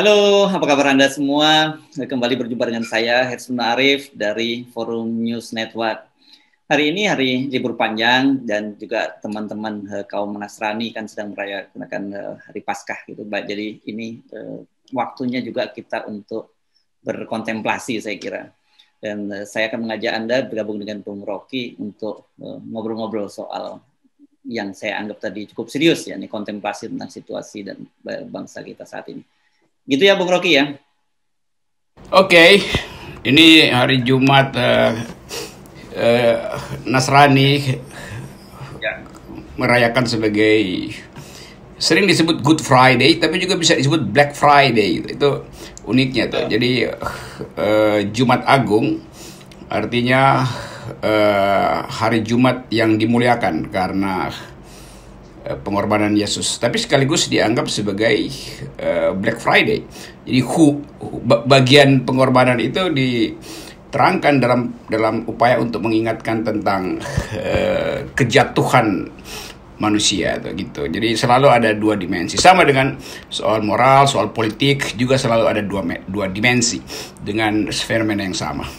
Halo, apa kabar Anda semua? Kembali berjumpa dengan saya, Hersuna Arif dari Forum News Network. Hari ini hari libur panjang dan juga teman-teman kaum Nasrani kan sedang merayakan hari Paskah gitu. Baik, jadi ini waktunya juga kita untuk berkontemplasi saya kira. Dan saya akan mengajak Anda bergabung dengan Bung Rocky untuk ngobrol-ngobrol soal yang saya anggap tadi cukup serius, ya, ini kontemplasi tentang situasi dan bangsa kita saat ini. Gitu ya Bung Rocky ya. Oke, ini hari Jumat Nasrani Ya. merayakan sebagai sering disebut Good Friday, tapi juga bisa disebut Black Friday. Itu uniknya tuh. Jadi Jumat Agung artinya hari Jumat yang dimuliakan karena pengorbanan Yesus, tapi sekaligus dianggap sebagai Black Friday. Jadi bagian pengorbanan itu diterangkan dalam upaya untuk mengingatkan tentang kejatuhan manusia gitu. Jadi selalu ada dua dimensi. Sama dengan soal moral, soal politik juga selalu ada dua dimensi dengan fenomena yang sama.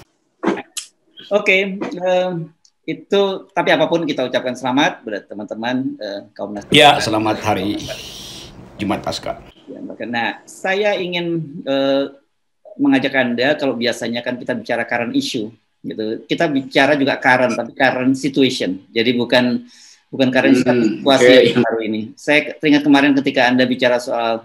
Oke. Itu tapi apapun kita ucapkan selamat buat teman-teman kaum Nasrani. Ya, selamat hari Jumat Paskah. Nah, saya ingin mengajak Anda, kalau biasanya kan kita bicara current issue gitu. Kita bicara juga current, tapi current situation. Jadi bukan current situasi yang baru ini. Saya teringat kemarin ketika Anda bicara soal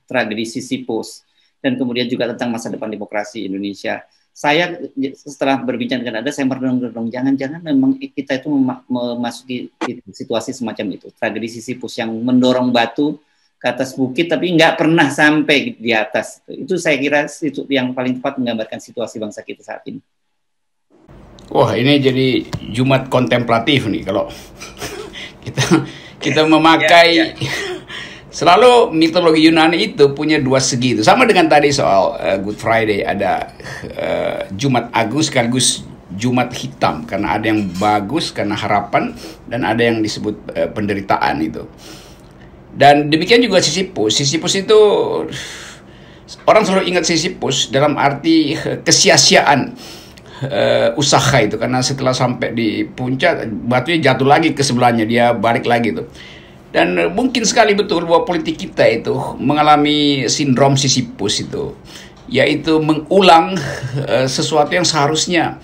tragedi Sisyphus dan kemudian juga tentang masa depan demokrasi Indonesia. Saya setelah berbincang dengan Anda, saya merenung-renung, jangan-jangan memang kita itu memasuki situasi semacam itu. Tragedi Sisyphus yang mendorong batu ke atas bukit, tapi nggak pernah sampai di atas. Itu saya kira itu yang paling tepat menggambarkan situasi bangsa kita saat ini. Wah, ini jadi Jumat kontemplatif nih kalau kita memakai... Selalu mitologi Yunani itu punya dua segi itu. Sama dengan tadi soal Good Friday, ada Jumat Agung sekaligus Jumat Hitam. Karena ada yang bagus karena harapan dan ada yang disebut penderitaan itu. Dan demikian juga Sisyphus. Sisyphus itu, orang selalu ingat Sisyphus dalam arti kesia-siaan usaha itu. Karena setelah sampai di puncak, batunya jatuh lagi ke sebelahnya, dia balik lagi itu. Dan mungkin sekali betul bahwa politik kita itu mengalami sindrom Sisyphus itu, yaitu mengulang sesuatu yang seharusnya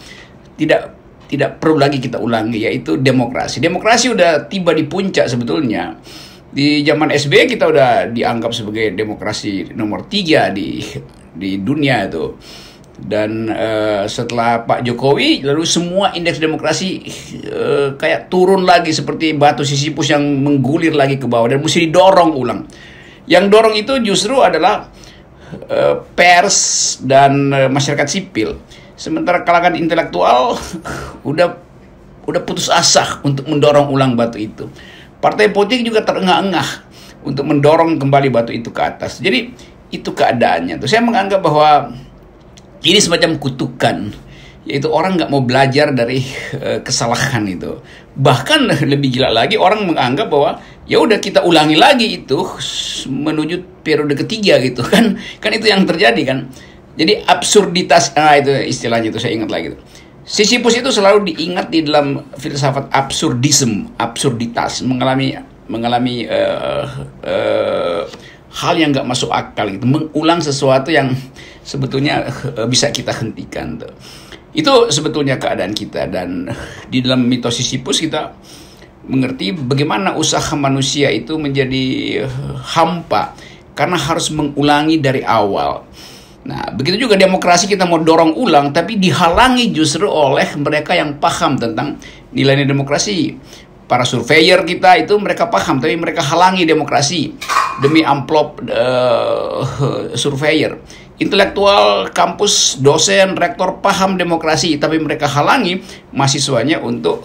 tidak perlu lagi kita ulangi, yaitu demokrasi. Demokrasi udah tiba di puncak sebetulnya. Di zaman SBY kita udah dianggap sebagai demokrasi nomor 3 di dunia itu. Dan setelah Pak Jokowi, lalu semua indeks demokrasi kayak turun lagi seperti batu Sisyphus yang menggulir lagi ke bawah dan mesti didorong ulang. Yang dorong itu justru adalah pers dan masyarakat sipil. Sementara kalangan intelektual udah putus asa untuk mendorong ulang batu itu. Partai politik juga terengah-engah untuk mendorong kembali batu itu ke atas. Jadi itu keadaannya. Tuh saya menganggap bahwa ini semacam kutukan, yaitu orang nggak mau belajar dari kesalahan itu. Bahkan lebih gila lagi, orang menganggap bahwa ya udah kita ulangi lagi itu menuju periode ketiga gitu kan itu yang terjadi kan. Jadi absurditas, itu istilahnya itu saya ingat lagi. Sisyphus itu selalu diingat di dalam filsafat absurditas, mengalami hal yang nggak masuk akal gitu, mengulang sesuatu yang sebetulnya bisa kita hentikan tuh. Itu sebetulnya keadaan kita, dan di dalam mitos Sisyphus kita mengerti bagaimana usaha manusia itu menjadi hampa karena harus mengulangi dari awal. Nah, begitu juga demokrasi, kita mau dorong ulang tapi dihalangi justru oleh mereka yang paham tentang nilai demokrasi. Para surveyor kita itu mereka paham, tapi mereka halangi demokrasi demi amplop surveyor. Intelektual, kampus, dosen, rektor paham demokrasi, tapi mereka halangi mahasiswanya untuk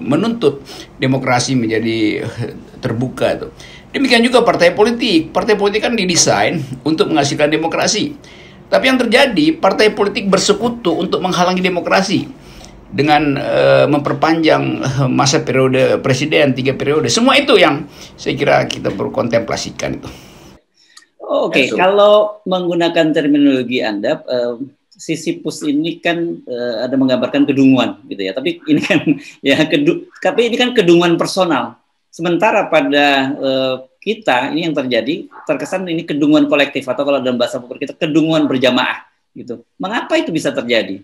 menuntut demokrasi menjadi terbuka tuh. Demikian juga partai politik. Partai politik kan didesain untuk menghasilkan demokrasi. Tapi yang terjadi, partai politik bersekutu untuk menghalangi demokrasi dengan memperpanjang masa periode presiden 3 periode. Semua itu yang saya kira kita perlu kontemplasikan itu. Oke, kalau menggunakan terminologi Anda, Sisyphus ini kan ada menggambarkan kedunguan, gitu ya. Tapi ini kan tapi ini kan kedunguan personal. Sementara pada kita ini yang terjadi terkesan ini kedunguan kolektif, atau kalau dalam bahasa populer kita kedunguan berjamaah, gitu. Mengapa itu bisa terjadi?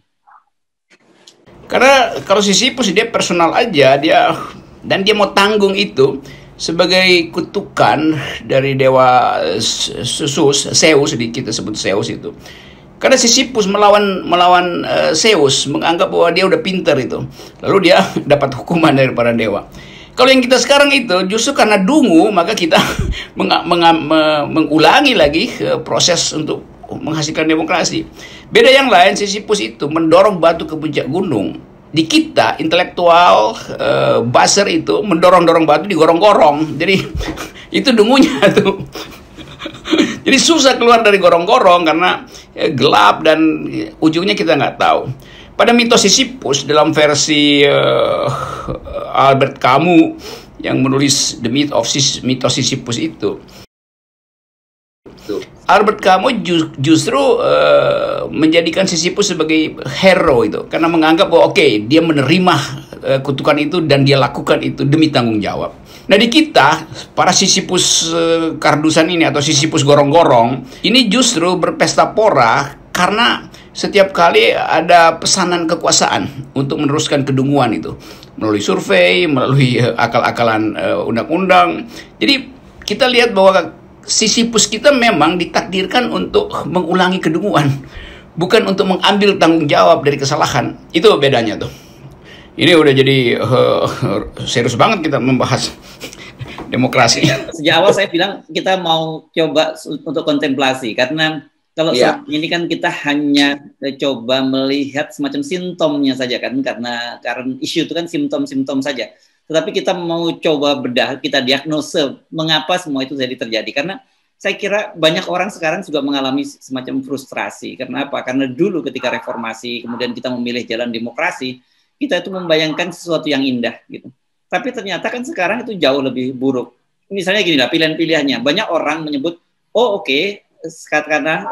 Karena kalau Sisyphus dia personal aja, dia mau tanggung itu sebagai kutukan dari dewa Zeus, kita sebut Zeus itu. Karena Sisyphus melawan Zeus, menganggap bahwa dia udah pinter itu. Lalu dia dapat hukuman daripada dewa. Kalau yang kita sekarang itu justru karena dungu, maka kita mengulangi lagi proses untuk menghasilkan demokrasi. Beda yang lain, Sisyphus itu mendorong batu ke puncak gunung. Di kita intelektual buzzer itu mendorong batu digorong-gorong. Jadi itu dungunya tuh. Jadi susah keluar dari gorong-gorong karena gelap dan ujungnya kita nggak tahu. Pada mitos Sisyphus dalam versi Albert Camus yang menulis The Myth of mitos Sisyphus itu, Albert Camus justru menjadikan Sisyphus sebagai hero itu, karena menganggap bahwa dia menerima kutukan itu dan dia lakukan itu demi tanggung jawab. Nah, di kita para Sisyphus kardusan ini atau Sisyphus gorong-gorong ini justru berpesta pora karena setiap kali ada pesanan kekuasaan untuk meneruskan kedunguan itu melalui survei, melalui akal-akalan undang-undang. Jadi kita lihat bahwa Sisyphus kita memang ditakdirkan untuk mengulangi kedunguan, bukan untuk mengambil tanggung jawab dari kesalahan. Itu bedanya tuh. Ini udah jadi serius banget kita membahas demokrasi. Sejak awal saya bilang kita mau coba untuk kontemplasi, karena kalau ini kan kita hanya coba melihat semacam simptomnya saja kan, karena isu itu kan simptom-simptom saja. Tetapi kita mau coba bedah, kita diagnose mengapa semua itu jadi terjadi. Karena saya kira banyak orang sekarang juga mengalami semacam frustrasi. Karena apa? Karena dulu ketika reformasi, kemudian kita memilih jalan demokrasi, kita itu membayangkan sesuatu yang indah gitu. Tapi ternyata kan sekarang itu jauh lebih buruk. Misalnya gini lah, pilihan-pilihannya. Banyak orang menyebut, karena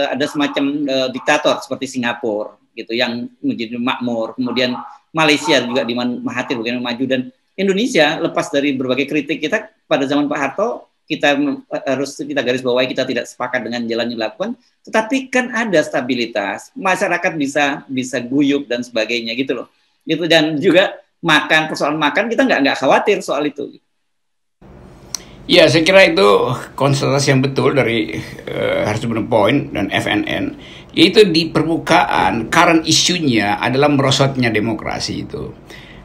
ada semacam diktator seperti Singapura gitu yang menjadi makmur, kemudian Malaysia juga di Mahathir bagaimana maju, dan Indonesia lepas dari berbagai kritik kita pada zaman Pak Harto, kita garis bawahi kita tidak sepakat dengan jalan yang dilakukan, tetapi kan ada stabilitas, masyarakat bisa guyup dan sebagainya gitu loh. Gitu, dan juga persoalan makan kita nggak khawatir soal itu. Ya, saya kira itu konstatasi yang betul dari Hartz Point dan FNN. Yaitu di permukaan current isunya adalah merosotnya demokrasi itu.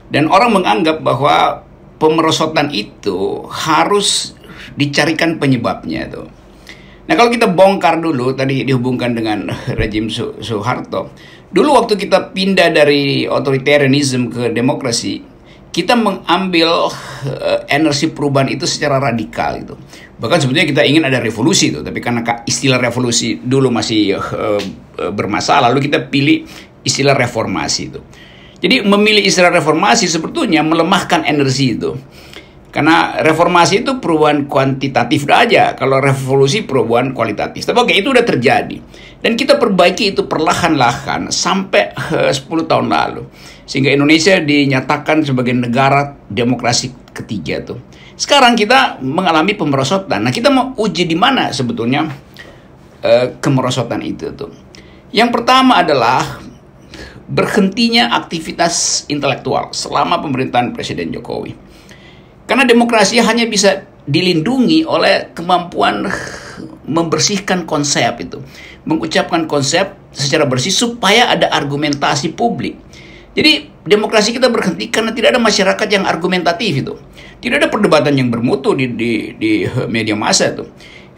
Dan orang menganggap bahwa pemerosotan itu harus dicarikan penyebabnya itu. Nah, kalau kita bongkar dulu, tadi dihubungkan dengan rejim Soeharto. Dulu waktu kita pindah dari otoritarianisme ke demokrasi, kita mengambil energi perubahan itu secara radikal itu. Bahkan sebetulnya kita ingin ada revolusi itu, tapi karena istilah revolusi dulu masih bermasalah, lalu kita pilih istilah reformasi itu. Jadi memilih istilah reformasi sebetulnya melemahkan energi itu. Karena reformasi itu perubahan kuantitatif aja, kalau revolusi perubahan kualitatif. Tapi itu udah terjadi. Dan kita perbaiki itu perlahan-lahan sampai 10 tahun lalu. Sehingga Indonesia dinyatakan sebagai negara demokrasi ketiga tuh. Sekarang kita mengalami pemerosotan. Nah, kita mau uji di mana sebetulnya kemerosotan itu tuh. Yang pertama adalah berhentinya aktivitas intelektual selama pemerintahan Presiden Jokowi. Karena demokrasi hanya bisa dilindungi oleh kemampuan membersihkan konsep itu. Mengucapkan konsep secara bersih supaya ada argumentasi publik. Jadi demokrasi kita berhenti karena tidak ada masyarakat yang argumentatif itu. Tidak ada perdebatan yang bermutu di media massa itu.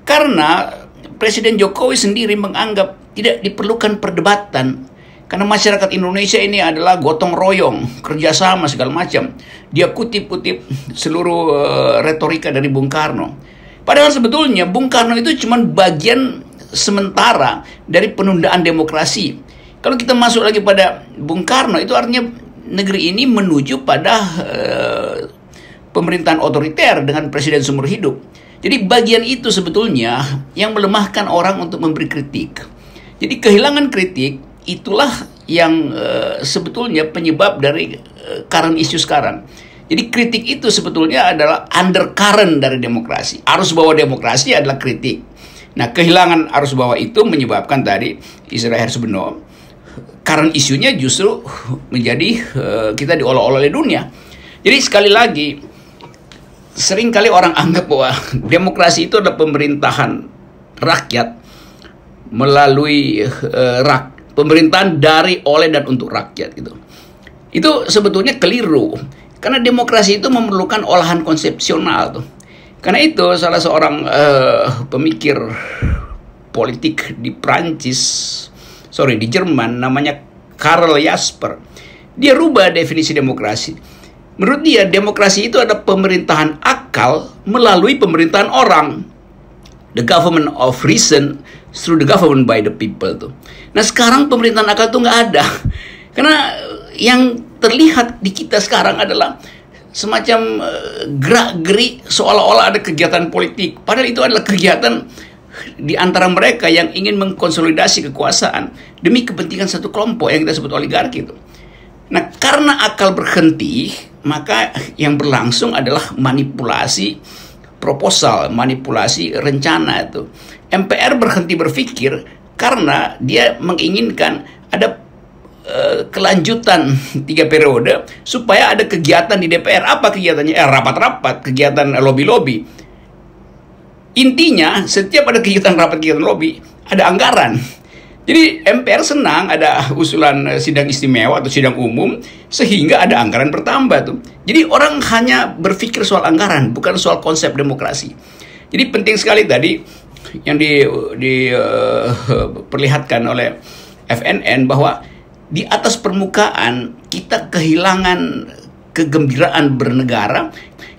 Karena Presiden Jokowi sendiri menganggap tidak diperlukan perdebatan. Karena masyarakat Indonesia ini adalah gotong royong, kerjasama segala macam. Dia kutip-kutip seluruh retorika dari Bung Karno. Padahal sebetulnya Bung Karno itu cuma bagian sementara dari penundaan demokrasi. Kalau kita masuk lagi pada Bung Karno, itu artinya negeri ini menuju pada pemerintahan otoriter dengan presiden seumur hidup. Jadi bagian itu sebetulnya yang melemahkan orang untuk memberi kritik. Jadi kehilangan kritik itulah yang sebetulnya penyebab dari current issue sekarang. Jadi kritik itu sebetulnya adalah undercurrent dari demokrasi. Arus bawah demokrasi adalah kritik. Nah, kehilangan arus bawah itu menyebabkan tadi Israel Hersbeno, current isunya justru menjadi kita diolok-olok oleh dunia. Jadi sekali lagi, sering kali orang anggap bahwa demokrasi itu adalah pemerintahan rakyat melalui pemerintahan dari, oleh, dan untuk rakyat gitu. Itu sebetulnya keliru. Karena demokrasi itu memerlukan olahan konsepsional tuh. Karena itu salah seorang pemikir politik di di Jerman namanya Karl Jasper. Dia rubah definisi demokrasi. Menurut dia demokrasi itu adalah pemerintahan akal melalui pemerintahan orang. The government of reason through the government by the people tuh. Nah sekarang pemerintahan akal tuh nggak ada. Karena yang terlihat di kita sekarang adalah semacam gerak-gerik seolah-olah ada kegiatan politik. Padahal itu adalah kegiatan di antara mereka yang ingin mengkonsolidasi kekuasaan demi kepentingan satu kelompok yang kita sebut oligarki itu. Nah, karena akal berhenti, maka yang berlangsung adalah manipulasi proposal, manipulasi rencana itu. MPR berhenti berpikir karena dia menginginkan ada kelanjutan 3 periode supaya ada kegiatan di DPR. Apa kegiatannya? Rapat-rapat, kegiatan lobby-lobby. Intinya setiap ada kegiatan rapat, kegiatan lobby, ada anggaran. Jadi MPR senang ada usulan sidang istimewa atau sidang umum sehingga ada anggaran bertambah tuh. Jadi orang hanya berpikir soal anggaran, bukan soal konsep demokrasi. Jadi penting sekali tadi yang diperlihatkan oleh FNN bahwa di atas permukaan kita kehilangan kegembiraan bernegara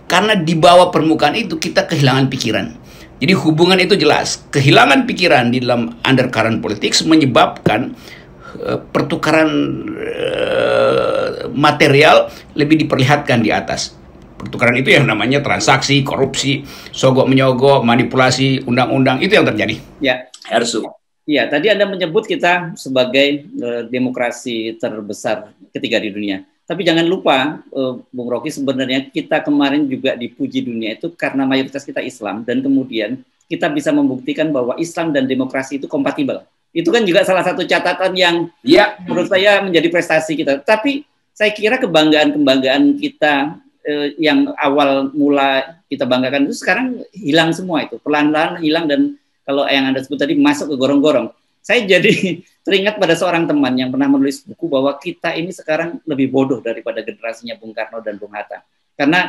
karena di bawah permukaan itu kita kehilangan pikiran. Jadi hubungan itu jelas. Kehilangan pikiran di dalam undercurrent politik menyebabkan pertukaran material lebih diperlihatkan di atas. Pertukaran itu yang namanya transaksi, korupsi, sogok menyogok, manipulasi undang-undang, itu yang terjadi. Ya, Ersu. Iya, tadi Anda menyebut kita sebagai demokrasi terbesar ketiga di dunia. Tapi jangan lupa, Bung Rocky, sebenarnya kita kemarin juga dipuji dunia itu karena mayoritas kita Islam, dan kemudian kita bisa membuktikan bahwa Islam dan demokrasi itu kompatibel. Itu kan juga salah satu catatan yang menurut saya menjadi prestasi kita. Tapi saya kira kebanggaan-kebanggaan kita yang awal mula kita banggakan itu sekarang hilang semua itu. Pelan-pelan hilang, dan kalau yang Anda sebut tadi masuk ke gorong-gorong. Saya jadi teringat pada seorang teman yang pernah menulis buku bahwa kita ini sekarang lebih bodoh daripada generasinya Bung Karno dan Bung Hatta. Karena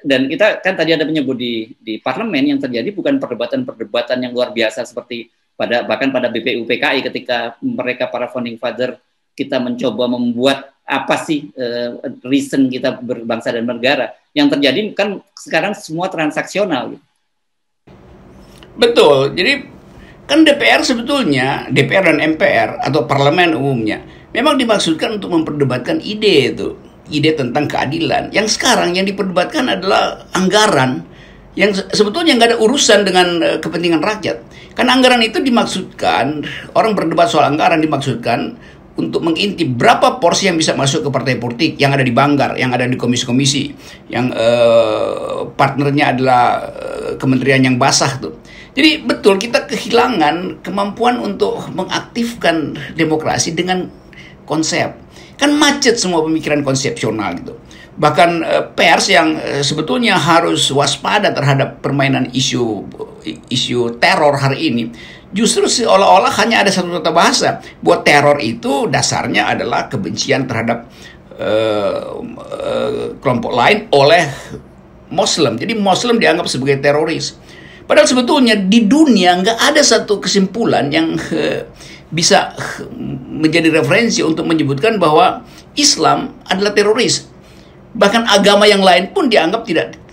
dan kita kan tadi ada menyebut di parlemen yang terjadi bukan perdebatan yang luar biasa seperti bahkan pada BPU PKI ketika mereka para founding father kita mencoba membuat apa sih reason kita berbangsa dan bernegara. Yang terjadi kan sekarang semua transaksional. Betul, jadi kan DPR sebetulnya, DPR dan MPR atau parlemen umumnya, memang dimaksudkan untuk memperdebatkan ide itu, ide tentang keadilan. Yang sekarang yang diperdebatkan adalah anggaran, yang sebetulnya nggak ada urusan dengan kepentingan rakyat. Karena anggaran itu dimaksudkan, orang berdebat soal anggaran dimaksudkan untuk mengintip berapa porsi yang bisa masuk ke partai politik yang ada di Banggar, yang ada di komisi-komisi, yang partnernya adalah kementerian yang basah tuh. Jadi betul kita kehilangan kemampuan untuk mengaktifkan demokrasi dengan konsep. Kan macet semua pemikiran konsepsional gitu. Bahkan pers yang sebetulnya harus waspada terhadap permainan isu teror hari ini, justru seolah-olah hanya ada satu tata bahasa. Buat teror itu dasarnya adalah kebencian terhadap kelompok lain oleh Muslim. Jadi Muslim dianggap sebagai teroris. Padahal sebetulnya di dunia nggak ada satu kesimpulan yang bisa menjadi referensi untuk menyebutkan bahwa Islam adalah teroris. Bahkan agama yang lain pun dianggap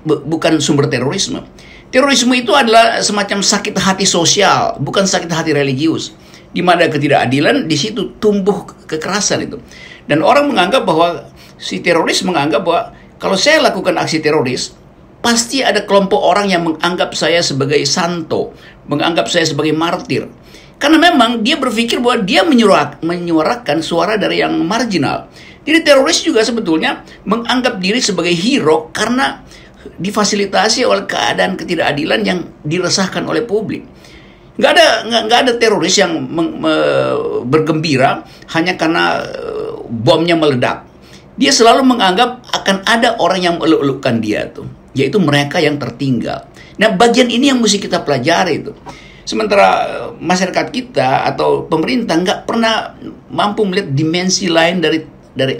bukan sumber terorisme. Terorisme itu adalah semacam sakit hati sosial, bukan sakit hati religius. Di mana ketidakadilan, di situ tumbuh kekerasan itu. Dan orang menganggap bahwa si teroris menganggap bahwa kalau saya lakukan aksi teroris, pasti ada kelompok orang yang menganggap saya sebagai santo, menganggap saya sebagai martir. Karena memang dia berpikir bahwa dia menyuarakan suara dari yang marginal. Jadi teroris juga sebetulnya menganggap diri sebagai hero karena difasilitasi oleh keadaan ketidakadilan yang diresahkan oleh publik. Nggak ada teroris yang bergembira hanya karena bomnya meledak. Dia selalu menganggap akan ada orang yang meluk-elukkan dia tuh, yaitu mereka yang tertinggal. Nah, bagian ini yang mesti kita pelajari itu. Sementara masyarakat kita atau pemerintah nggak pernah mampu melihat dimensi lain dari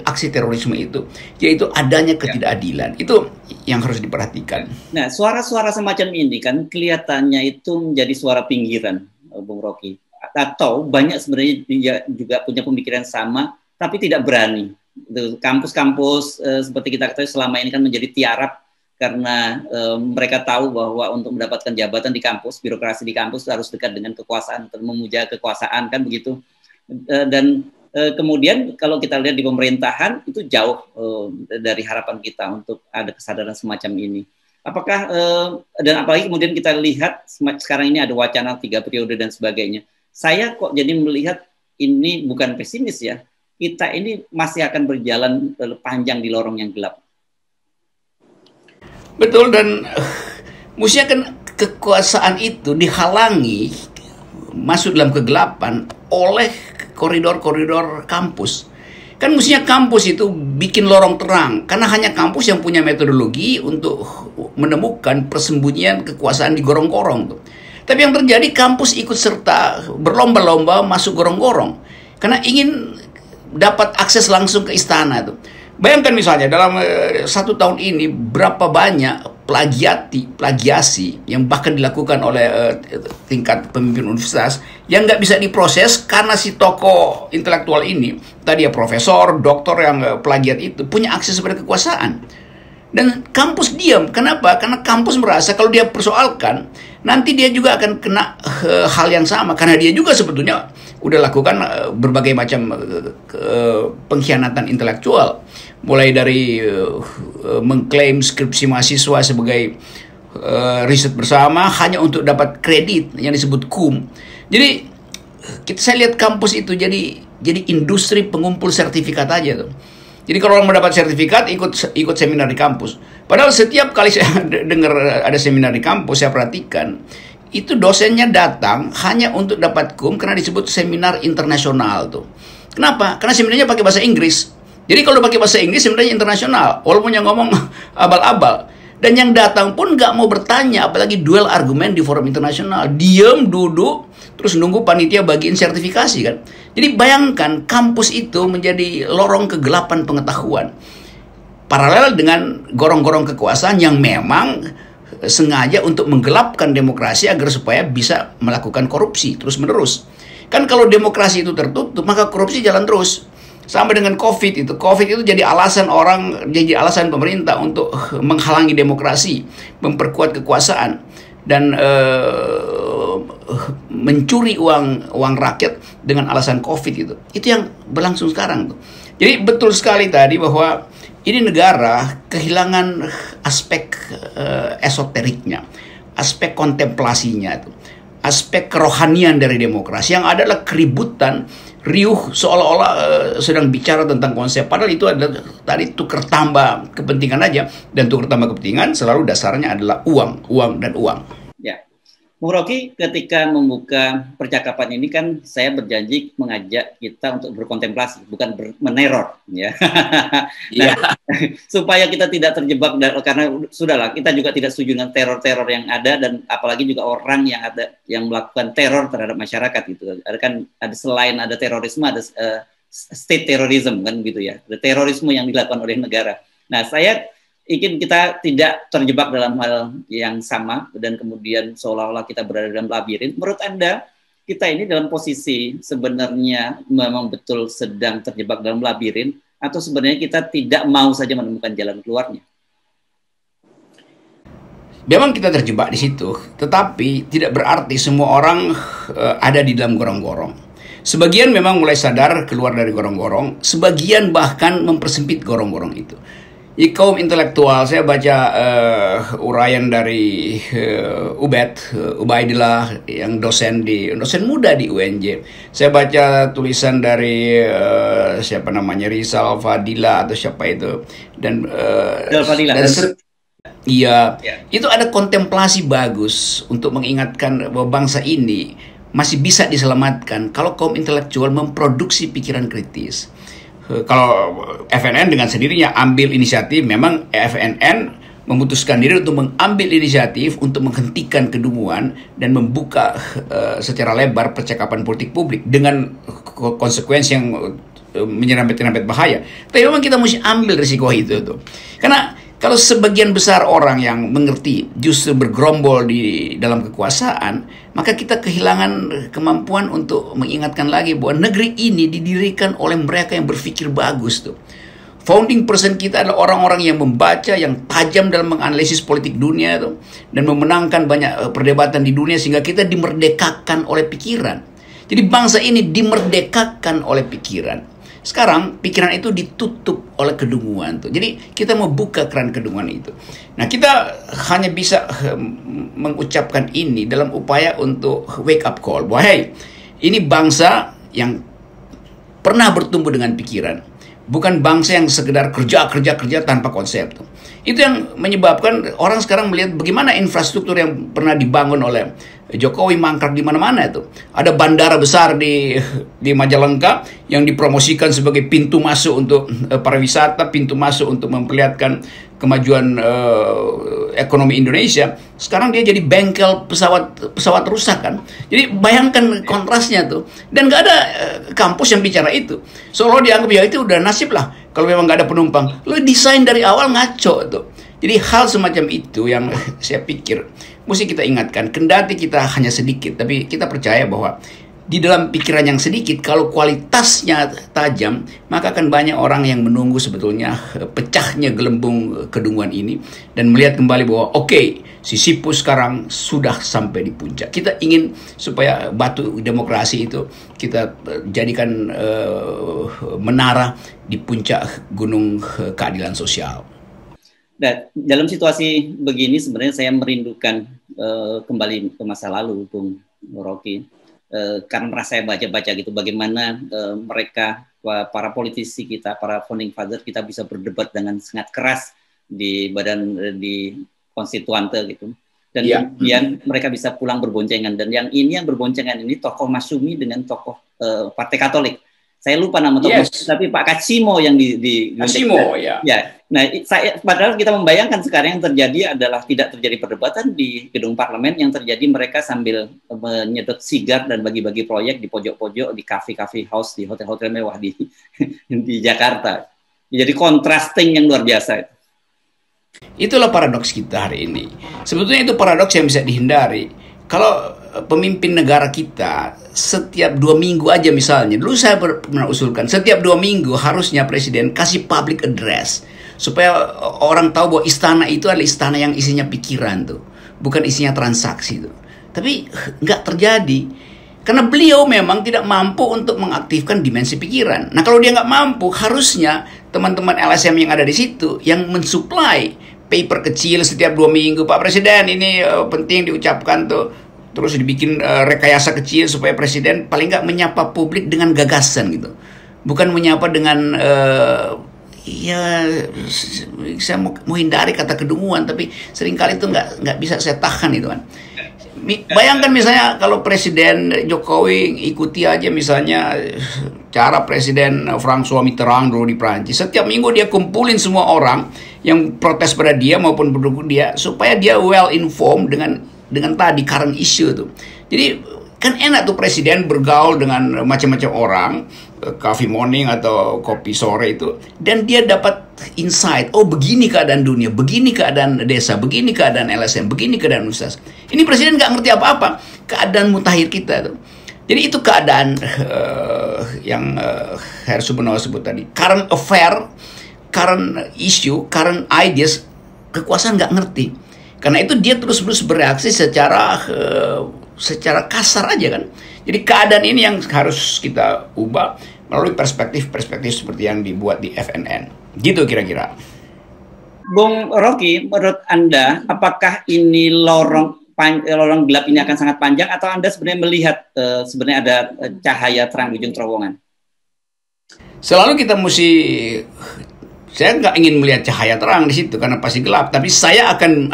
aksi terorisme itu, yaitu adanya ketidakadilan. Itu yang harus diperhatikan. Nah, suara-suara semacam ini kan kelihatannya itu menjadi suara pinggiran, Bung Rocky. Atau banyak sebenarnya juga punya pemikiran sama, tapi tidak berani. Kampus-kampus seperti kita ketahui selama ini kan menjadi tiarap karena mereka tahu bahwa untuk mendapatkan jabatan di kampus, birokrasi di kampus harus dekat dengan kekuasaan, memuja kekuasaan kan begitu. Dan kemudian kalau kita lihat di pemerintahan itu jauh dari harapan kita untuk ada kesadaran semacam ini. Apakah dan apalagi kemudian kita lihat sekarang ini ada wacana 3 periode dan sebagainya. Saya kok jadi melihat ini bukan pesimis ya. Kita ini masih akan berjalan panjang di lorong yang gelap. Betul, dan mestinya kan kekuasaan itu dihalangi masuk dalam kegelapan oleh koridor-koridor kampus. Kan mestinya kampus itu bikin lorong terang, karena hanya kampus yang punya metodologi untuk menemukan persembunyian kekuasaan di gorong-gorong tuh. Tapi yang terjadi kampus ikut serta berlomba-lomba masuk gorong-gorong karena ingin dapat akses langsung ke istana tuh. Bayangkan misalnya dalam 1 tahun ini berapa banyak plagiasi yang bahkan dilakukan oleh tingkat pemimpin universitas yang nggak bisa diproses karena si tokoh intelektual ini, tadi ya profesor, doktor yang plagiat itu punya akses pada kekuasaan. Dan kampus diam. Kenapa? Karena kampus merasa kalau dia persoalkan, nanti dia juga akan kena hal yang sama. Karena dia juga sebetulnya udah lakukan berbagai macam pengkhianatan intelektual. Mulai dari mengklaim skripsi mahasiswa sebagai riset bersama hanya untuk dapat kredit yang disebut cum. Jadi saya lihat kampus itu jadi industri pengumpul sertifikat aja tuh. Jadi kalau orang mendapat sertifikat ikut seminar di kampus. Padahal setiap kali saya dengar ada seminar di kampus, saya perhatikan itu dosennya datang hanya untuk dapat cum karena disebut seminar internasional tuh. Kenapa? Karena seminarnya pakai bahasa Inggris. Jadi kalau pakai bahasa Inggris sebenarnya internasional, walaupun yang ngomong abal-abal. Dan yang datang pun nggak mau bertanya, apalagi duel argumen di forum internasional. Diam, duduk, terus nunggu panitia bagiin sertifikasi kan. Jadi bayangkan kampus itu menjadi lorong kegelapan pengetahuan. Paralel dengan gorong-gorong kekuasaan yang memang sengaja untuk menggelapkan demokrasi agar supaya bisa melakukan korupsi terus-menerus. Kan kalau demokrasi itu tertutup, maka korupsi jalan terus. Sama dengan COVID itu. COVID itu jadi alasan pemerintah untuk menghalangi demokrasi, memperkuat kekuasaan, dan mencuri uang rakyat dengan alasan COVID itu. Itu yang berlangsung sekarang tuh. Jadi betul sekali tadi bahwa ini negara kehilangan aspek esoteriknya, aspek kontemplasinya itu, aspek kerohanian dari demokrasi yang adalah keributan, riuh seolah-olah sedang bicara tentang konsep. Padahal itu adalah tadi tukar tambah kepentingan aja, dan tukar tambah kepentingan selalu dasarnya adalah uang, dan uang. Ya, Bung Rocky, ketika membuka percakapan ini kan saya berjanji mengajak kita untuk berkontemplasi, bukan meneror, ya. Nah, supaya kita tidak terjebak karena sudahlah kita juga tidak setuju dengan teror-teror yang ada, dan apalagi juga orang yang melakukan teror terhadap masyarakat gitu. Ada selain ada terorisme, ada state terrorism kan gitu ya. Ada terorisme yang dilakukan oleh negara. Nah, saya ingin kita tidak terjebak dalam hal yang sama dan kemudian seolah-olah kita berada dalam labirin. Menurut Anda, kita ini dalam posisi sebenarnya memang betul sedang terjebak dalam labirin, atau sebenarnya kita tidak mau saja menemukan jalan keluarnya? Memang kita terjebak di situ, tetapi tidak berarti semua orang ada di dalam gorong-gorong. Sebagian memang mulai sadar keluar dari gorong-gorong, sebagian bahkan mempersempit gorong-gorong itu. Jadi kaum intelektual, saya baca uraian dari Ubaidillah yang dosen muda di UNJ. Saya baca tulisan dari siapa namanya, Rizal Fadila atau siapa itu, dan iya, itu ada kontemplasi bagus untuk mengingatkan bahwa bangsa ini masih bisa diselamatkan kalau kaum intelektual memproduksi pikiran kritis. Kalau FNN dengan sendirinya ambil inisiatif, memang FNN memutuskan diri untuk mengambil inisiatif untuk menghentikan kedunguan dan membuka secara lebar percakapan politik publik dengan konsekuensi yang menyerempet-nyerempet bahaya. Tapi memang kita mesti ambil risiko itu tuh. Karena kalau sebagian besar orang yang mengerti justru bergerombol di dalam kekuasaan, maka kita kehilangan kemampuan untuk mengingatkan lagi bahwa negeri ini didirikan oleh mereka yang berpikir bagus tuh. Founding person kita adalah orang-orang yang membaca, yang tajam dalam menganalisis politik dunia tuh, dan memenangkan banyak perdebatan di dunia sehingga kita dimerdekakan oleh pikiran. Jadi bangsa ini dimerdekakan oleh pikiran. Sekarang pikiran itu ditutup oleh kedunguan tuh. Jadi kita mau buka keran kedunguan itu. Nah, kita hanya bisa mengucapkan ini dalam upaya untuk wake up call. Bahwa hey, ini bangsa yang pernah bertumbuh dengan pikiran. Bukan bangsa yang sekedar kerja tanpa konsep tuh. Itu yang menyebabkan orang sekarang melihat bagaimana infrastruktur yang pernah dibangun oleh Jokowi mangkrak di mana-mana itu. Ada bandara besar di Majalengka yang dipromosikan sebagai pintu masuk untuk pariwisata, pintu masuk untuk memperlihatkan kemajuan ekonomi Indonesia. Sekarang dia jadi bengkel pesawat rusak kan. Jadi bayangkan kontrasnya tuh. Dan nggak ada kampus yang bicara itu. Seolah dianggap ya itu udah nasib lah kalau memang nggak ada penumpang. Lo desain dari awal ngaco tuh. Jadi hal semacam itu yang saya pikir mesti kita ingatkan. Kendati kita hanya sedikit, tapi kita percaya bahwa di dalam pikiran yang sedikit, kalau kualitasnya tajam, maka akan banyak orang yang menunggu sebetulnya pecahnya gelembung kedunguan ini dan melihat kembali bahwa oke, Sisyphus sekarang sudah sampai di puncak. Kita ingin supaya batu demokrasi itu kita jadikan menara di puncak gunung keadilan sosial. Dan dalam situasi begini sebenarnya saya merindukan kembali ke masa lalu, Bung Rocky. Karena saya baca-baca gitu bagaimana mereka, para politisi kita, para founding father kita bisa berdebat dengan sangat keras di konstituante gitu. Dan kemudian mereka bisa pulang berboncengan. Dan yang berboncengan ini tokoh Masyumi dengan tokoh Partai Katolik. Saya lupa nama tokoh, tapi Pak Kacimo yang Kacimo, ya. Nah, padahal kita membayangkan sekarang yang terjadi adalah tidak terjadi perdebatan di gedung parlemen, yang terjadi mereka sambil menyedot sigar dan bagi-bagi proyek di pojok-pojok, di kafe-kafe house, di hotel-hotel mewah di Jakarta. Jadi contrasting yang luar biasa. Itulah paradoks kita hari ini. Sebetulnya itu paradoks yang bisa dihindari. Kalau pemimpin negara kita setiap 2 minggu aja misalnya, dulu saya pernah usulkan, setiap 2 minggu harusnya presiden kasih public address supaya orang tahu bahwa istana itu adalah istana yang isinya pikiran tuh, bukan isinya transaksi tuh. Tapi nggak terjadi karena beliau memang tidak mampu untuk mengaktifkan dimensi pikiran. Nah, kalau dia nggak mampu, harusnya teman-teman LSM yang ada di situ yang mensuplai paper kecil setiap 2 minggu. Pak Presiden, ini penting diucapkan tuh. Terus dibikin rekayasa kecil supaya presiden paling nggak menyapa publik dengan gagasan gitu. Bukan menyapa dengan saya mau hindari kata kedunguan, tapi seringkali itu nggak bisa saya tahan itu kan. Bayangkan misalnya kalau Presiden Jokowi ikuti aja misalnya cara Presiden François Mitterrand dulu di Prancis. Setiap minggu dia kumpulin semua orang yang protes pada dia maupun pendukung dia supaya dia well informed dengan tadi current issue tuh. Jadi kan enak tuh presiden bergaul dengan macam-macam orang, coffee morning atau kopi sore itu, dan dia dapat insight, oh begini keadaan dunia, begini keadaan desa, begini keadaan LSM, begini keadaan universitas. Ini presiden nggak ngerti apa-apa keadaan mutakhir kita tuh. Jadi itu keadaan yang Herr Subono sebut tadi, current affair, current issue, current ideas, kekuasaan nggak ngerti. Karena itu dia terus-menerus bereaksi secara kasar aja kan. Jadi keadaan ini yang harus kita ubah melalui perspektif-perspektif seperti yang dibuat di FNN. Gitu kira-kira. Bung Rocky, menurut Anda, apakah ini lorong gelap ini akan sangat panjang, atau Anda sebenarnya melihat sebenarnya ada cahaya terang di ujung terowongan? Selalu kita mesti, saya nggak ingin melihat cahaya terang di situ karena pasti gelap, tapi saya akan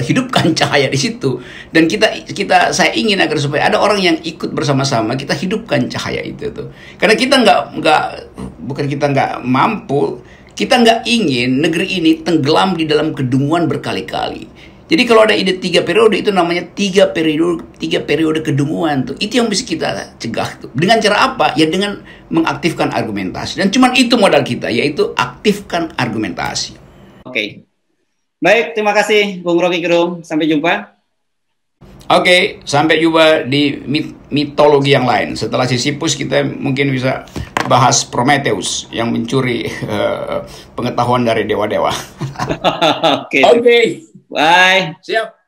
hidupkan cahaya di situ. Dan saya ingin agar supaya ada orang yang ikut bersama-sama, kita hidupkan cahaya itu tuh. Karena kita bukan kita nggak mampu, kita nggak ingin negeri ini tenggelam di dalam kedunguan berkali-kali. Jadi kalau ada ide 3 periode, itu namanya 3 periode kedunguan tuh. Itu yang bisa kita cegah tuh. Dengan cara apa? Ya dengan mengaktifkan argumentasi. Dan cuman itu modal kita, yaitu aktifkan argumentasi. Oke. Baik, terima kasih Bung Rocky Gerung. Sampai jumpa. Oke, sampai jumpa di mitologi yang lain. Setelah Sisyphus kita mungkin bisa bahas Prometheus yang mencuri pengetahuan dari dewa-dewa. Oke. Bye. Siap.